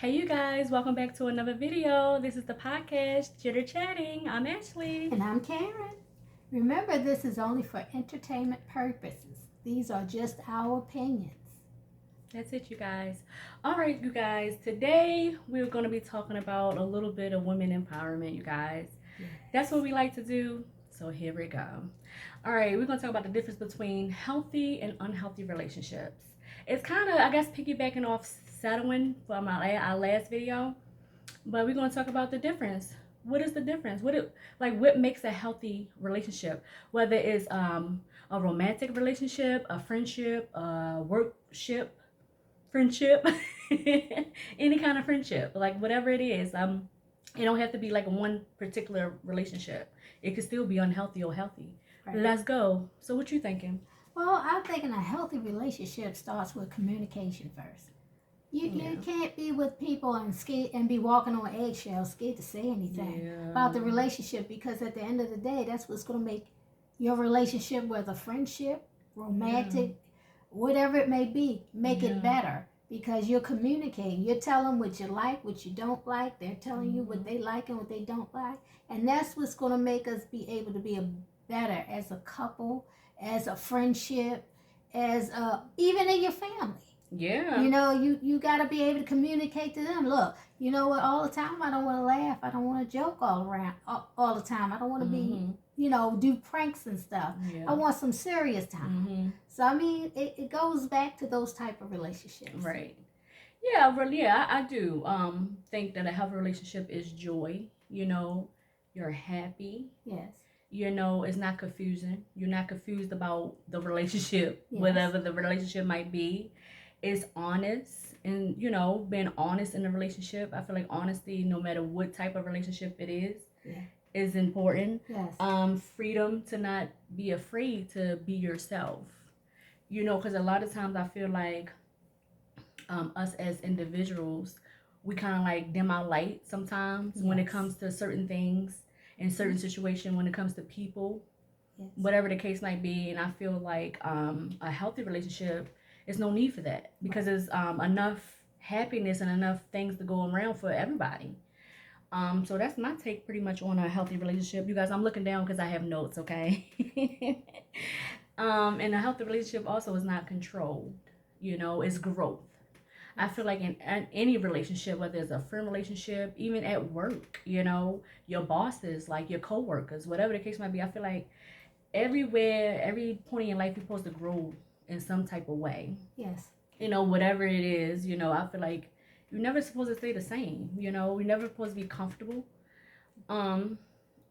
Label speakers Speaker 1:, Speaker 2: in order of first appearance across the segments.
Speaker 1: Hey you guys, welcome back to another video. This is the podcast, Jitter Chatting. I'm Ashley.
Speaker 2: And I'm Karen. Remember, this is only for entertainment purposes. These are just our opinions.
Speaker 1: That's it, you guys. All right, you guys, today we're going to be talking about a little bit of women empowerment, you guys.
Speaker 2: Yes.
Speaker 1: That's what we like to do, so here we go. All right, we're going to talk about the difference between healthy and unhealthy relationships. It's kind of, I guess, piggybacking off settling from our last video, but we're going to talk about the difference. What is the difference? What makes a healthy relationship? Whether it's a romantic relationship, a friendship, a workship, friendship, any kind of friendship, like whatever it is. It don't have to be like one particular relationship. It could still be unhealthy or healthy. Right. Let's go. So what you thinking?
Speaker 2: Well, I'm thinking a healthy relationship starts with communication first. You can't be with people and be walking on eggshells, scared to say anything about the relationship, because at the end of the day, that's what's going to make your relationship, whether friendship, romantic, whatever it may be, make it better, because you're communicating. You're telling what you like, what you don't like. They're telling you what they like and what they don't like, and that's what's going to make us be able to be better as a couple, as a friendship, as even in your family.
Speaker 1: Yeah.
Speaker 2: You know, you got to be able to communicate to them. Look, you know what? All the time, I don't want to laugh. I don't want to joke all the time. I don't want to be, do pranks and stuff. Yeah. I want some serious time. So, I mean, it goes back to those type of relationships.
Speaker 1: Right. Yeah, really, I do think that a healthy relationship is joy. You know, you're happy.
Speaker 2: Yes.
Speaker 1: You know, it's not confusing. You're not confused about the relationship, whatever the relationship might be. It's honest, and being honest in a relationship. I feel like honesty, no matter what type of relationship it is important.
Speaker 2: Yes.
Speaker 1: Freedom to not be afraid to be yourself. Because a lot of times I feel like us as individuals, we kind of like dim our light sometimes when it comes to certain things in certain situations, when it comes to people, whatever the case might be. And I feel like a healthy relationship, there's no need for that, because there's enough happiness and enough things to go around for everybody. So that's my take pretty much on a healthy relationship. You guys, I'm looking down because I have notes, okay? And a healthy relationship also is not controlled. It's growth. I feel like in any relationship, whether it's a friend relationship, even at work, your bosses, like your coworkers, whatever the case might be, I feel like everywhere, every point in your life, you're supposed to grow in some type of way.
Speaker 2: Yes.
Speaker 1: Whatever it is, I feel like you're never supposed to stay the same. You're never supposed to be comfortable. And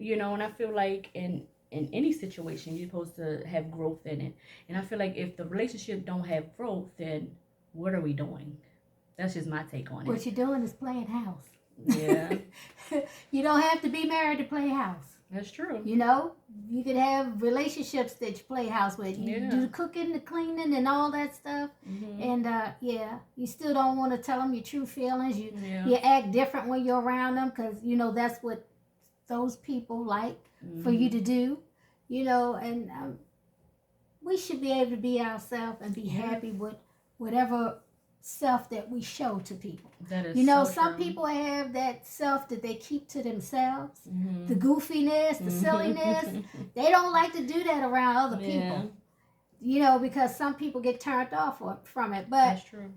Speaker 1: I feel like in any situation, you're supposed to have growth in it. And I feel like if the relationship don't have growth, then what are we doing? That's just my take on it.
Speaker 2: What you're doing is playing house.
Speaker 1: Yeah.
Speaker 2: You don't have to be married to play house.
Speaker 1: That's true.
Speaker 2: You could have relationships that you play house with. You do the cooking, the cleaning, and all that stuff. And you still don't want to tell them your true feelings. You act different when you're around them, because that's what those people like for you to do. And we should be able to be ourselves and be happy with whatever self that we show to people.
Speaker 1: That is
Speaker 2: some people have that self that they keep to themselves. The goofiness, the silliness. They don't like to do that around other people. Because some people get turned off from it. But
Speaker 1: that's true.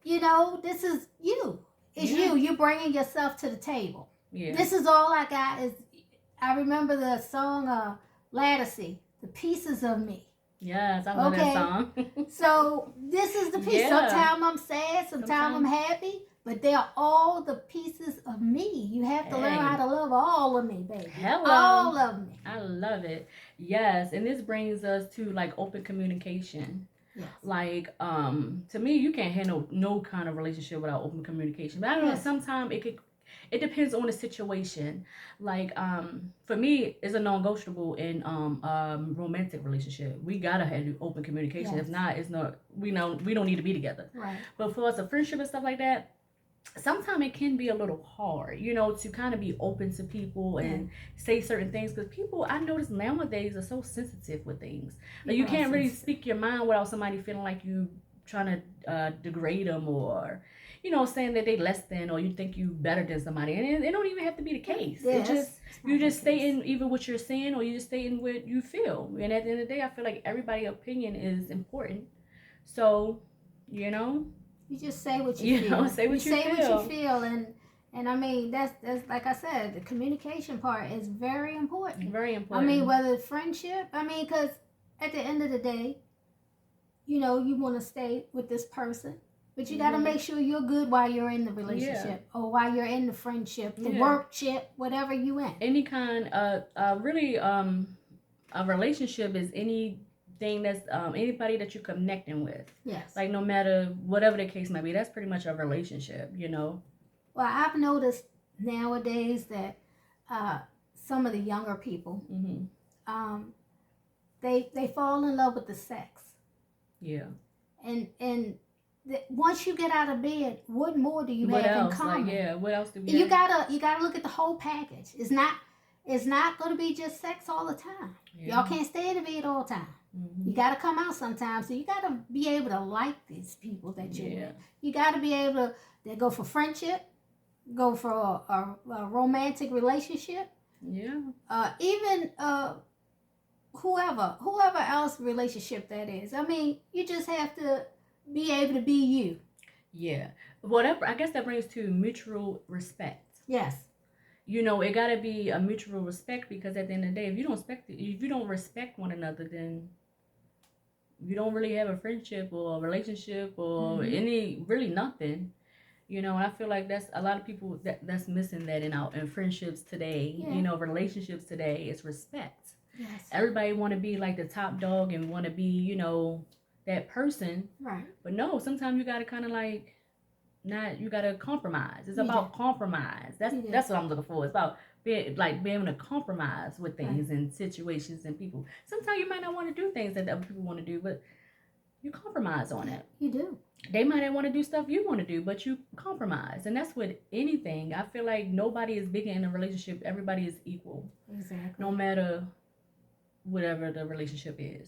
Speaker 2: This is you. It's you. You're bringing yourself to the table.
Speaker 1: Yeah.
Speaker 2: This is all I got. I remember the song Lattice, The Pieces of Me.
Speaker 1: Yes, I love that song.
Speaker 2: So this is the piece.
Speaker 1: Yeah.
Speaker 2: Sometimes I'm sad, sometimes I'm happy, but they are all the pieces of me. You have to learn how to love all of me, baby.
Speaker 1: Hello.
Speaker 2: All of me.
Speaker 1: I love it. Yes, and this brings us to like open communication.
Speaker 2: Yes.
Speaker 1: Like, to me, you can't handle no kind of relationship without open communication. But I don't know, sometimes it depends on the situation. Like, for me, it's a non-negotiable in romantic relationship. We gotta have open communication. If not, it's not. We don't need to be together.
Speaker 2: Right.
Speaker 1: But for us, a friendship and stuff like that, sometimes it can be a little hard, to kind of be open to people and say certain things, because people, I notice nowadays, are so sensitive with things. Like, you can't really speak your mind without somebody feeling like you trying to degrade them, or saying that they less than or you think you better than somebody, and it don't even have to be the case.
Speaker 2: Yeah,
Speaker 1: It just
Speaker 2: it's not
Speaker 1: you
Speaker 2: the
Speaker 1: just
Speaker 2: case.
Speaker 1: stating either what you're saying or you just stating what you feel. And at the end of the day, I feel like everybody's opinion is important. So, you know,
Speaker 2: You just say what you feel.
Speaker 1: say what you
Speaker 2: say
Speaker 1: feel.
Speaker 2: what you feel, and I mean that's like I said, the communication part is very important.
Speaker 1: Very
Speaker 2: I
Speaker 1: important.
Speaker 2: mean, whether it's friendship, I mean, because at the end of the day, you know, you want to stay with this person, but you got to make sure you're good while you're in the relationship or while you're in the friendship, the workship, whatever you in.
Speaker 1: Any kind of really a relationship is anything that's anybody that you're connecting with.
Speaker 2: Yes.
Speaker 1: Like no matter whatever the case might be, that's pretty much a relationship,
Speaker 2: Well, I've noticed nowadays that some of the younger people, they fall in love with the sex.
Speaker 1: Yeah.
Speaker 2: And once you get out of bed, what more do you have in common?
Speaker 1: Like, what else do we
Speaker 2: you have? You gotta look at the whole package. It's not gonna be just sex all the time. Yeah. Y'all can't stay in the bed all the time. Mm-hmm. You gotta come out sometimes. So you gotta be able to like these people that you're with. You gotta be able to go for friendship, go for a romantic relationship.
Speaker 1: Yeah.
Speaker 2: Even whoever else relationship that is. I mean, you just have to be able to be you.
Speaker 1: Yeah. Whatever. I guess that brings to mutual respect.
Speaker 2: Yes.
Speaker 1: It gotta be a mutual respect, because at the end of the day, if you don't respect one another, then you don't really have a friendship or a relationship or really nothing. And I feel like that's a lot of people that's missing that in friendships today. Yeah. Relationships today is respect.
Speaker 2: Yes.
Speaker 1: Everybody want to be like the top dog and want to be, that person.
Speaker 2: Right.
Speaker 1: But no, sometimes you got to kind of like, you got to compromise. It's about compromise. That's what I'm looking for. It's about being able to compromise with things and situations and people. Sometimes you might not want to do things that other people want to do, but you compromise on it.
Speaker 2: You do.
Speaker 1: They might not want to do stuff you want to do, but you compromise. And that's with anything. I feel like nobody is bigger in a relationship. Everybody is equal.
Speaker 2: Exactly.
Speaker 1: No matter whatever the relationship is.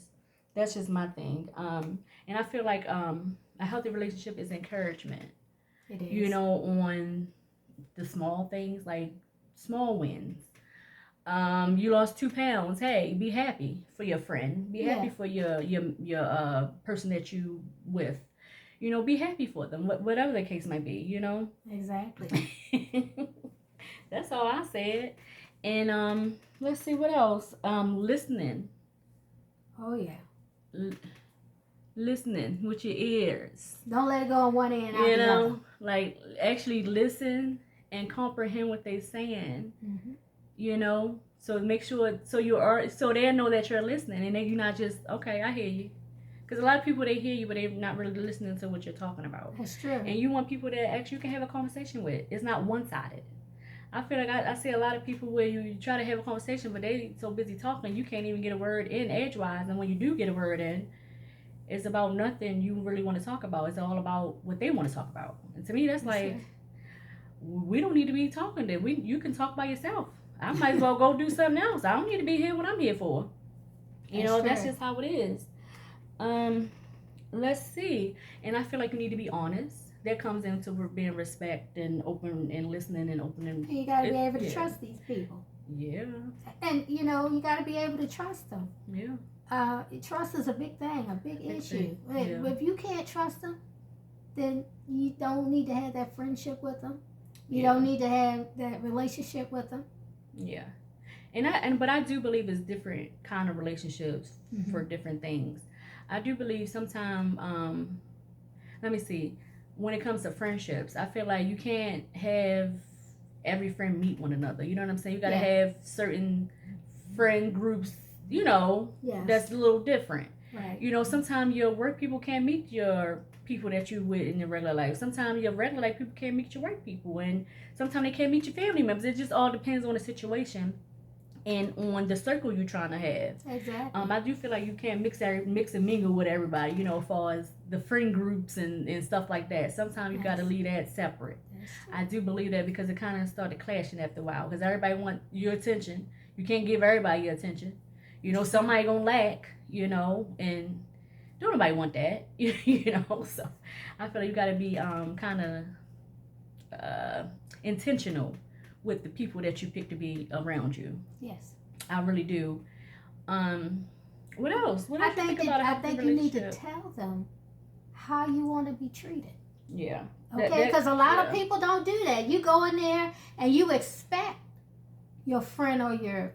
Speaker 1: That's just my thing. And I feel like a healthy relationship is encouragement.
Speaker 2: It is.
Speaker 1: On the small things, like small wins. You lost 2 pounds. Hey, be happy for your friend. Be happy for your person that you with. Be happy for them, whatever the case might be.
Speaker 2: Exactly.
Speaker 1: That's all I said. And let's see what else. Listening.
Speaker 2: Oh yeah.
Speaker 1: Listening with your ears.
Speaker 2: Don't let it go on one end. Out the other.
Speaker 1: Like actually listen and comprehend what they're saying. Mm-hmm. So make sure so they know that you're listening, and then you're not just okay. I hear you. Because a lot of people, they hear you, but they're not really listening to what you're talking about.
Speaker 2: That's true.
Speaker 1: And you want people that actually you can have a conversation with. It's not one-sided. I feel like I see a lot of people where you try to have a conversation, but they so busy talking, you can't even get a word in edgewise. And when you do get a word in, it's about nothing you really want to talk about. It's all about what they want to talk about. And to me, that's like, we don't need to be talking to. You can talk by yourself. I might as well go do something else. I don't need to be here what I'm here for. That's just how it is. Let's see. And I feel like you need to be honest. That comes into being respect and open and listening and opening.
Speaker 2: You got to be able to trust these people.
Speaker 1: Yeah.
Speaker 2: And you got to be able to trust them.
Speaker 1: Yeah.
Speaker 2: Trust is a big thing, a big issue. If you can't trust them, then you don't need to have that friendship with them. You don't need to have that relationship with them.
Speaker 1: Yeah. But I do believe it's different kind of relationships for different things. I do believe sometimes, let me see, when it comes to friendships, I feel like you can't have every friend meet one another. You know what I'm saying? You got to have certain friend groups, that's a little different.
Speaker 2: Right.
Speaker 1: Sometimes your work people can't meet your people that you with in your regular life. Sometimes your regular life people can't meet your work people. And sometimes they can't meet your family members. It just all depends on the situation and on the circle you're trying to have.
Speaker 2: Exactly.
Speaker 1: I do feel like you can't mix and mingle with everybody, as far as the friend groups and stuff like that. Sometimes you got to leave that separate. I do believe that because it kind of started clashing after a while because everybody wants your attention. You can't give everybody your attention. Somebody gonna lack, and don't nobody want that, So I feel like you got to be kind of intentional with the people that you pick to be around you.
Speaker 2: Yes.
Speaker 1: I really do. What else? What
Speaker 2: I
Speaker 1: else you
Speaker 2: think
Speaker 1: think about a
Speaker 2: I
Speaker 1: healthy
Speaker 2: think you need to
Speaker 1: relationship?
Speaker 2: tell them how you want to be treated.
Speaker 1: Yeah.
Speaker 2: Okay, because a lot of people don't do that. You go in there and you expect your friend or your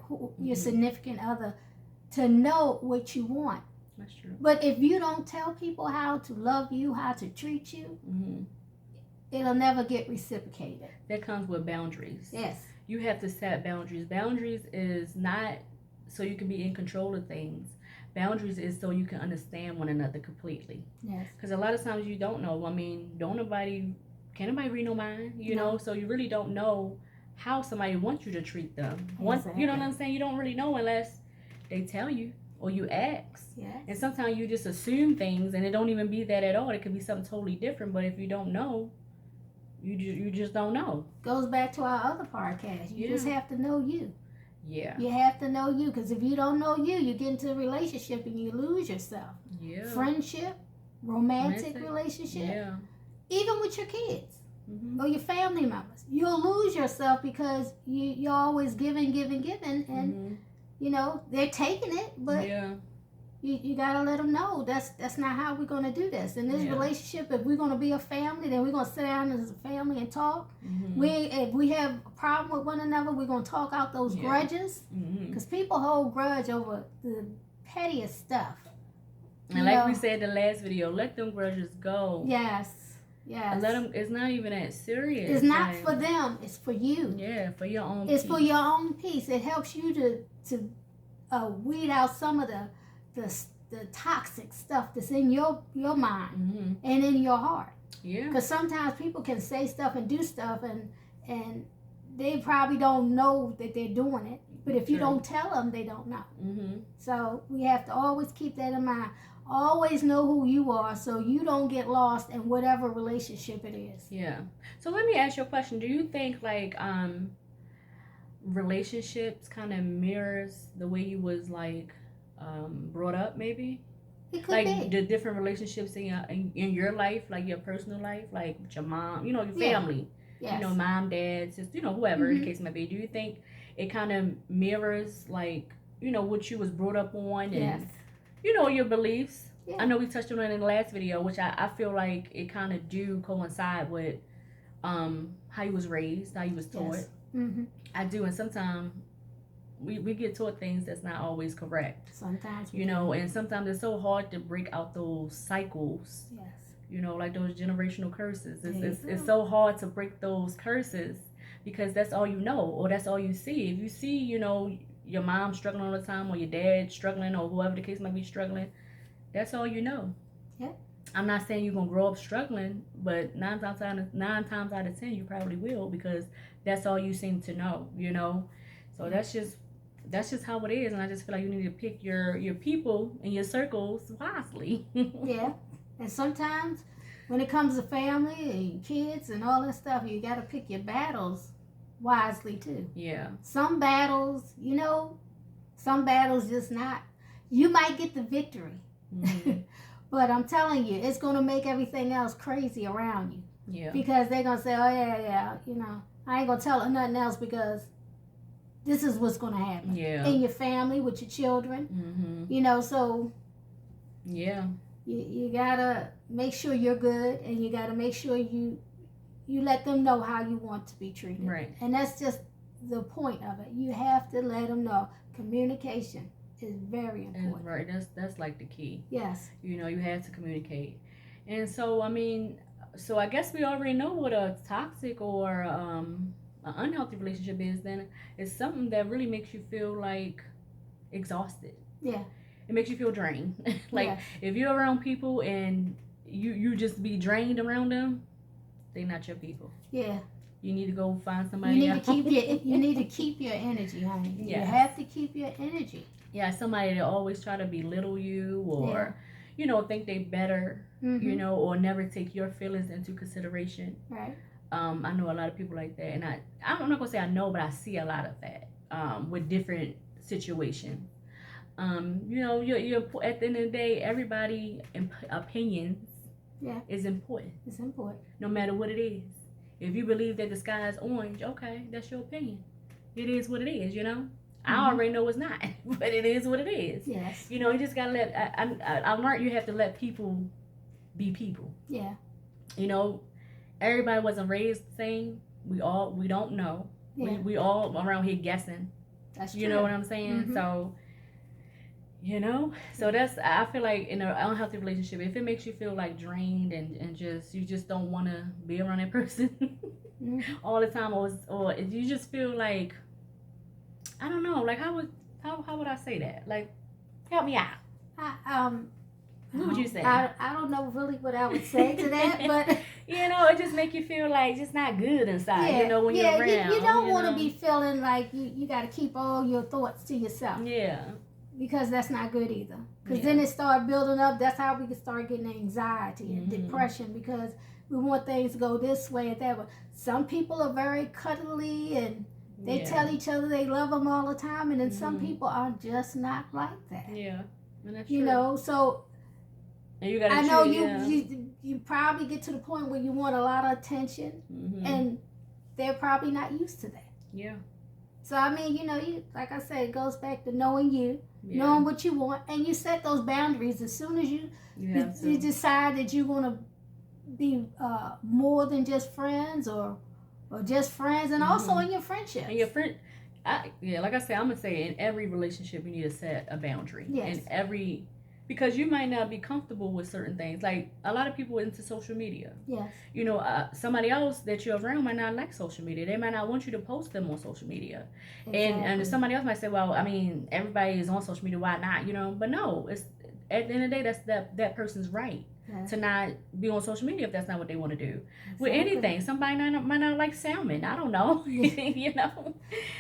Speaker 2: significant other to know what you want.
Speaker 1: That's true.
Speaker 2: But if you don't tell people how to love you, how to treat you, it'll never get reciprocated.
Speaker 1: That comes with boundaries.
Speaker 2: Yes.
Speaker 1: You have to set boundaries. Boundaries is not so you can be in control of things. Boundaries is so you can understand one another completely.
Speaker 2: Yes.
Speaker 1: Because a lot of times you don't know. I mean, can nobody read no mind? You know, so you really don't know how somebody wants you to treat them.
Speaker 2: Exactly.
Speaker 1: You know what I'm saying? You don't really know unless they tell you or you ask.
Speaker 2: Yes.
Speaker 1: And sometimes you just assume things and it don't even be that at all. It could be something totally different. But if you don't know, you just don't know.
Speaker 2: Goes back to our other podcast. You just have to know you.
Speaker 1: Yeah.
Speaker 2: You have to know you, because if you don't know you, you get into a relationship and you lose yourself.
Speaker 1: Yeah.
Speaker 2: Friendship, romantic relationship,
Speaker 1: yeah,
Speaker 2: even with your kids
Speaker 1: mm-hmm.
Speaker 2: or your family members, you'll lose yourself because you're always giving, and
Speaker 1: mm-hmm.
Speaker 2: you know they're taking it, but
Speaker 1: yeah.
Speaker 2: you gotta let them know that's not how we're gonna do this in this relationship. If we're gonna be a family, then we're gonna sit down as a family and talk.
Speaker 1: Mm-hmm.
Speaker 2: If we have a problem with one another, we're gonna talk out those grudges, because people hold grudge over the pettiest stuff.
Speaker 1: And like we said in the last video, let them grudges go.
Speaker 2: Yes.
Speaker 1: And let them. It's not even that serious.
Speaker 2: It's not for them. It's for you.
Speaker 1: Yeah, for your own.
Speaker 2: It's for your own peace. It helps you to weed out some of the toxic stuff that's in your mind and in your heart.
Speaker 1: Yeah.
Speaker 2: Because sometimes people can say stuff and do stuff and they probably don't know that they're doing it. But if you don't tell them, they don't know. So we have to always keep that in mind. Always know who you are so you don't get lost in whatever relationship it is.
Speaker 1: Yeah. So let me ask you a question. Do you think like relationships kind of mirrors the way you was like brought up, maybe?
Speaker 2: It could
Speaker 1: like
Speaker 2: be.
Speaker 1: The different relationships in your life, like your personal life, like with your mom, your family,
Speaker 2: Yes.
Speaker 1: Mom, dad, sister, whoever the case may be. Do you think it kind of mirrors like what you was brought up on and your beliefs?
Speaker 2: Yeah.
Speaker 1: I know we touched on it in the last video, which I feel like it kind of do coincide with how you was raised, how you was taught.
Speaker 2: Yes.
Speaker 1: I do, and sometimes we get taught things that's not always correct.
Speaker 2: Sometimes
Speaker 1: and sometimes it's so hard to break out those cycles.
Speaker 2: Yes.
Speaker 1: Like those generational curses. It's so hard to break those curses because that's all you know or that's all you see. If you see, your mom struggling all the time or your dad struggling or whoever the case might be struggling, that's all you know.
Speaker 2: Yep.
Speaker 1: I'm not saying you're gonna grow up struggling, but nine times out of 10 you probably will because that's all you seem to know. So that's just how it is, and I just feel like you need to pick your people and your circles wisely.
Speaker 2: Yeah. And sometimes when it comes to family and kids and all that stuff, you got to pick your battles wisely too.
Speaker 1: Yeah.
Speaker 2: Some battles, just not. You might get the victory. But I'm telling you, it's going to make everything else crazy around you.
Speaker 1: Yeah.
Speaker 2: Because they're going to say, oh, yeah, I ain't going to tell her nothing else because this is what's going to happen.
Speaker 1: Yeah.
Speaker 2: In your family, with your children. So.
Speaker 1: Yeah.
Speaker 2: You gotta make sure you're good, and you gotta make sure you let them know how you want to be treated.
Speaker 1: Right.
Speaker 2: And that's just the point of it. You have to let them know. Communication is very important.
Speaker 1: And right. That's like the key.
Speaker 2: Yes.
Speaker 1: You have to communicate. And so I guess we already know what a toxic or an unhealthy relationship is. Then it's something that really makes you feel like exhausted.
Speaker 2: Yeah.
Speaker 1: It makes you feel drained. If you're around people and you just be drained around them, they're not your people.
Speaker 2: Yeah.
Speaker 1: You need to go find somebody
Speaker 2: you
Speaker 1: else.
Speaker 2: You need to keep your energy, honey. Yes. You have to keep your energy.
Speaker 1: Yeah, somebody that always try to belittle you or, think they better, or never take your feelings into consideration.
Speaker 2: Right.
Speaker 1: I know a lot of people like that. And I'm not going to say I know, but I see a lot of that with different situations. You're at the end of the day, everybody opinions is important.
Speaker 2: It's important.
Speaker 1: No matter what it is. If you believe that the sky is orange, okay, that's your opinion. It is what it is, you know. I
Speaker 2: Mhm.
Speaker 1: already know it's not, but it is what it is.
Speaker 2: Yes.
Speaker 1: You know, you just gotta let. I learned you have to let people be people.
Speaker 2: Yeah.
Speaker 1: You know, everybody wasn't raised the same. We don't know.
Speaker 2: Yeah.
Speaker 1: We all around here guessing.
Speaker 2: That's true.
Speaker 1: You know what I'm saying?
Speaker 2: Mhm.
Speaker 1: So, you know, so that's, I feel like in an unhealthy relationship, if it makes you feel like drained and just you just don't want to be around that person
Speaker 2: Mhm.
Speaker 1: all the time, or if you just feel like, I don't know, like how would I say that? Like, help me out. What would you say?
Speaker 2: I don't know really what I would say to that, but
Speaker 1: You know, it just make you feel like just not good inside. You know, when you're around.
Speaker 2: you don't want to
Speaker 1: know?
Speaker 2: be feeling like you got to keep all your thoughts to yourself.
Speaker 1: Yeah.
Speaker 2: Because that's not good either. Because
Speaker 1: Yeah.
Speaker 2: then it start building up. That's how we can start getting anxiety and
Speaker 1: Mhm.
Speaker 2: depression, because we want things to go this way and that way. Some people are very cuddly and they
Speaker 1: Yeah.
Speaker 2: tell each other they love them all the time, and then some
Speaker 1: Mhm.
Speaker 2: people are just not like that.
Speaker 1: Yeah. And that's
Speaker 2: You
Speaker 1: true.
Speaker 2: know, so
Speaker 1: And you gotta
Speaker 2: I know
Speaker 1: choose,
Speaker 2: you probably get to the point where you want a lot of attention,
Speaker 1: Mhm.
Speaker 2: and they're probably not used to that.
Speaker 1: Yeah.
Speaker 2: So I mean, you know, you like I said, it goes back to knowing you,
Speaker 1: Yeah.
Speaker 2: knowing what you want, and you set those boundaries as soon as you decide that you want to be more than just friends, or just friends, and also in your friendships.
Speaker 1: And your friend, like I said, I'm gonna say in every relationship you need to set a boundary.
Speaker 2: Yes.
Speaker 1: In every, because you might not be comfortable with certain things. Like a lot of people into social media.
Speaker 2: Yes.
Speaker 1: You know, somebody else that you're around might not like social media. They might not want you to post them on social media.
Speaker 2: Exactly.
Speaker 1: And somebody else might say, well, I mean, everybody is on social media. Why not? You know, but no, it's at the end of the day, that's that person's right.
Speaker 2: Yes.
Speaker 1: To not be on social media if that's not what they want to do.
Speaker 2: Exactly.
Speaker 1: With anything, somebody might not like salmon. I don't know. You know,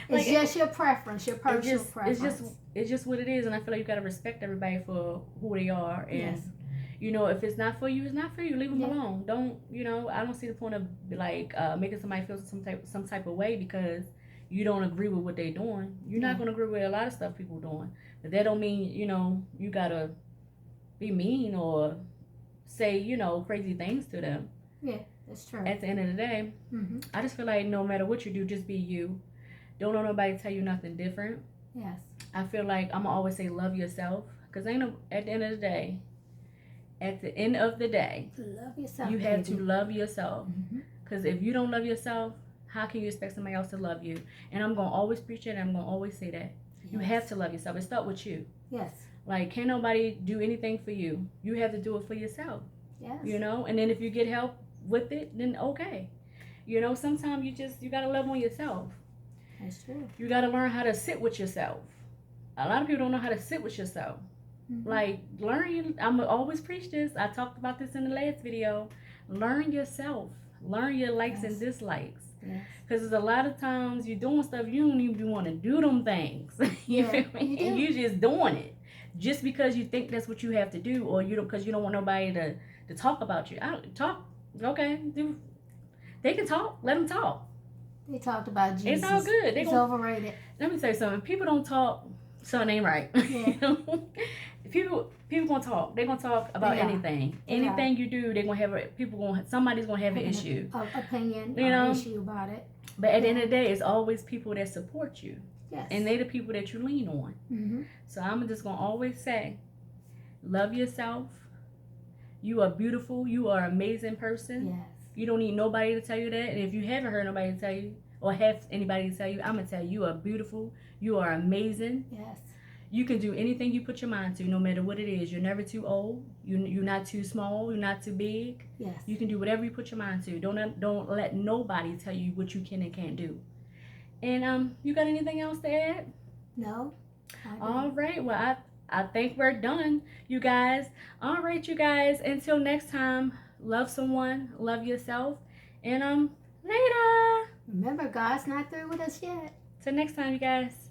Speaker 2: it's just your preference, your personal preference.
Speaker 1: It's just what it is, and I feel like you gotta respect everybody for who they are. And
Speaker 2: Yes.
Speaker 1: you know, if it's not for you, it's not for you. Leave them
Speaker 2: Yeah.
Speaker 1: alone. Don't, you know? I don't see the point of like making somebody feel some type of way because you don't agree with what they're doing. You're not gonna agree with a lot of stuff people doing, but that don't mean, you know, you gotta be mean or say, you know, crazy things to them.
Speaker 2: Yeah, that's true.
Speaker 1: At the end of the day,
Speaker 2: Mm-hmm.
Speaker 1: I just feel like no matter what you do, just be you. Don't let nobody tell you nothing different.
Speaker 2: Yes.
Speaker 1: I feel like I'm gonna always say love yourself, because ain't no, at the end of the day,
Speaker 2: Love yourself.
Speaker 1: you have to love yourself.
Speaker 2: Mm-hmm.
Speaker 1: Because if you don't love yourself, how can you expect somebody else to love you? And I'm gonna always preach it, and I'm gonna always say that.
Speaker 2: Yes.
Speaker 1: You have to love yourself. It starts with you.
Speaker 2: Yes.
Speaker 1: Like, can't nobody do anything for you. You have to do it for yourself.
Speaker 2: Yes.
Speaker 1: You know, and then if you get help with it, then okay. You know, sometimes you gotta love on yourself.
Speaker 2: That's true.
Speaker 1: You gotta learn how to sit with yourself. A lot of people don't know how to sit with yourself.
Speaker 2: Mm-hmm.
Speaker 1: Like, I'm always preach this. I talked about this in the last video. Learn yourself. Learn your likes and dislikes.
Speaker 2: Yes.
Speaker 1: Because there's a lot of times you're doing stuff you don't even want to do them things. You feel me? And you just doing it just because you think that's what you have to do, or you don't, because you don't want nobody to talk about you. I don't talk. Okay, they can talk. Let them talk.
Speaker 2: They talked about Jesus.
Speaker 1: It's all good.
Speaker 2: It's overrated.
Speaker 1: Let me say something. People don't talk. Something ain't right.
Speaker 2: Yeah.
Speaker 1: People gonna talk. They're gonna talk about anything. Anything you do, they're gonna have somebody's gonna have an issue.
Speaker 2: Opinion,
Speaker 1: you know,
Speaker 2: issue about it.
Speaker 1: But at the end of the day, it's always people that support you.
Speaker 2: Yes.
Speaker 1: And they're the people that you lean on.
Speaker 2: Mm-hmm.
Speaker 1: So I'm just gonna always say, love yourself. You are beautiful. You are an amazing person.
Speaker 2: Yes.
Speaker 1: You don't need nobody to tell you that. And if you haven't heard nobody tell you, or have anybody to tell you, I'm gonna tell you, you are beautiful. You are amazing.
Speaker 2: Yes.
Speaker 1: You can do anything you put your mind to, no matter what it is. You're never too old. You're not too small. You're not too big.
Speaker 2: Yes.
Speaker 1: You can do whatever you put your mind to. Don't let nobody tell you what you can and can't do. And you got anything else to add?
Speaker 2: No.
Speaker 1: All right. Well, I think we're done, you guys. All right, you guys. Until next time, love someone, love yourself, and later.
Speaker 2: Remember, God's not through with us yet.
Speaker 1: Till next time, you guys.